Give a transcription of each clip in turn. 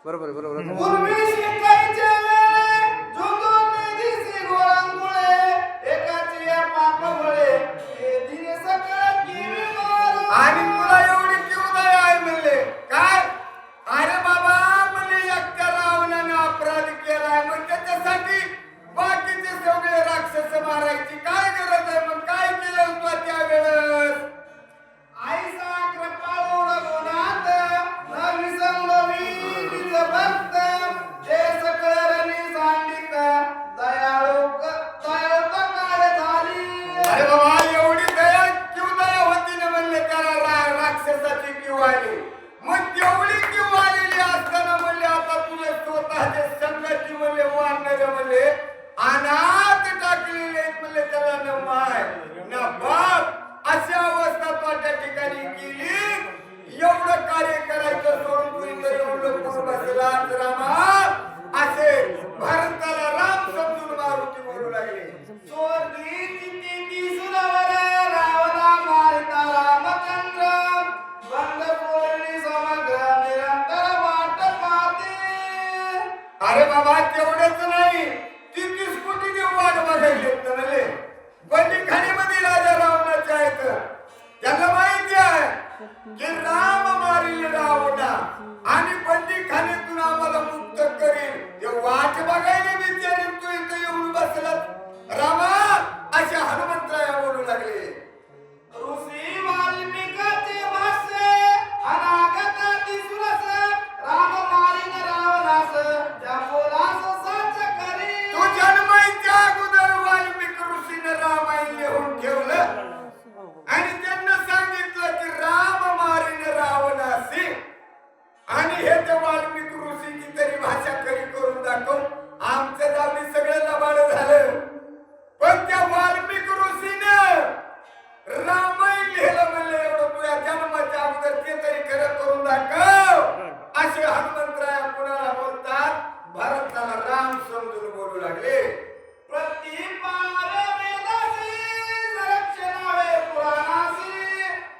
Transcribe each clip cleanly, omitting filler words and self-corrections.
बरोबर बरोबर. पूर्वी शिकायचे वेळे झुंजून दिसी गोळांमुळे एकाची या पापामुळे हे दिने सकळ किवी मारू. आणि तुला एवढी किवदाय आहे म्हणले काय? अरे बाबा म्हणले एकट्या रावणाने अपराध केलाय मग त्याच्यासाठी बाकीचे सगळे राक्षस मारायची काय गरज आहे? मग काय केलं तू त्यावेळेस? आईसा कृपाळू रघुनाथ न विसंगलो वीर भक्त जे सकळरणी सांडित दयाळू काय झाली. अरे बाबा एवढी दया किवदाय होती ना म्हणले त्याला राक्षसाची किव आली. मग तेवढी किव आलेली असताना म्हणले आता तुझे स्वतःचे संगती म्हणले वाढणारे म्हणले अनाथ टाकलेले आहेत म्हणले त्याला न माय न बाप अशी अवस्था तो त्या ठिकाणी केली. एवढं कार्य करायचं सोडून तू इथं एवढं करून बसला रामा असे भारताला राम समजून मारुती बोलू लागले. स्वर्गी चित्ती सुरवर रावणा मारिता रामचंद्र बंद पूर्णी समग्र निरंतर वाट पाहते. अरे बाबा तेवढंच नाही 33 कोटी देव वाट बघायचे म्हणले बंदीखान्यामध्ये राजा रावणाचे आहेत. त्यांना माहिती आहे की राम मारील रावणा आणि बंदीखान्यातून आम्हाला मुक्त करील. ते वाट बघायला विचार तू इथं येऊन बसला रामा असे हनुमंतराया बोलू लागले. ऋषी वाल्मिकाचे भाष्य अनागत दिसुरस राम मारिन रावणास जपोलास साच करी. तो जन्माच्या अगोदर वाल्मिक ऋषीने रामायण लिहून ठेवलं आणि त्यांना सांगितलं की राम मारीन रावणासी. आणि हे ते वाल्मिक ऋषीची तरी भाषा खरी करून दाखव. आमचं जाऊन सगळं लबाड झालं पण त्या वाल्मिक ऋषीने रामायण लिहिलं म्हणलं एवढं तुझ्या जन्माच्या अगोदर ते तरी खरं करून दाखव. असे हनुमंतराया कुणाला बोलतात? भारताला राम समजून बोलू लागले. प्रतिपाले वेदासी संरक्षणावे पुराणासी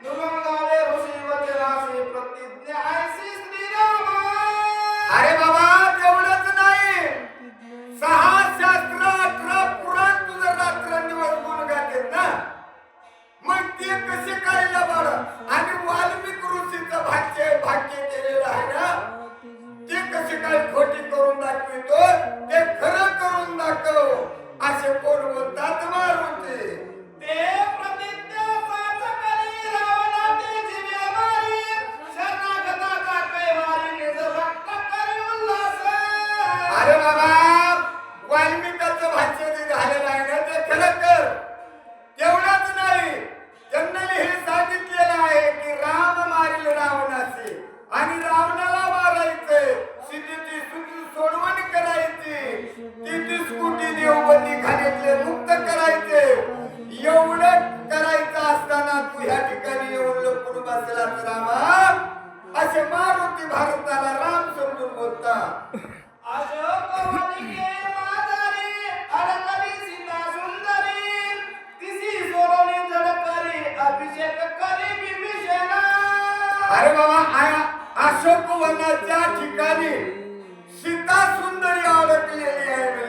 नुरंगावे ऋषी वचनासी प्रतिज्ञा ऐसी श्रीरामा. अरे बाबा तेवढंच नाही 6 शास्त्र 18 पुराण तुझं रात्रंदिवस गुण गातेत ना मग ते कसे काय लबाड? आणि वाल्मिक ऋषीचं भाग्य केलेलं आहे ना ते कसे काय खोटी करून दाखवितो? ते खरं करून दाखव असे कोण बोलतात मारुती. ते प्रतिज्ञा साच करी रावणाचे जीवे मारी शरणागताचा कैवारी निज भक्त करी उल्हास. अरे बाबा वाल्मिकाचं भाष्य जे झालेलं आहे ना ते खरं कर. तेवढंच नाही त्यांना हे सांगितलेलं आहे की राम मारील रावणाचे आणि रावणाला मारायचंय. सीतेची सोडवण करायची 33 कोटी देवबंदी खाण्यातले मुक्त करायचे. एवढं करायचं असताना तू ह्या ठिकाणी येऊन लपून बसलास रामा असे मारुती भारताला राम समजून बोलता. अशोक वालिके माधारी अडकली सीता सुंदरी तिसी सोडवणी जड करी अभिषेक करी विभीषणा. अरे बाबा अशोक वनाच्या ठिकाणी सीता सुंदरी अडकलेली आहे.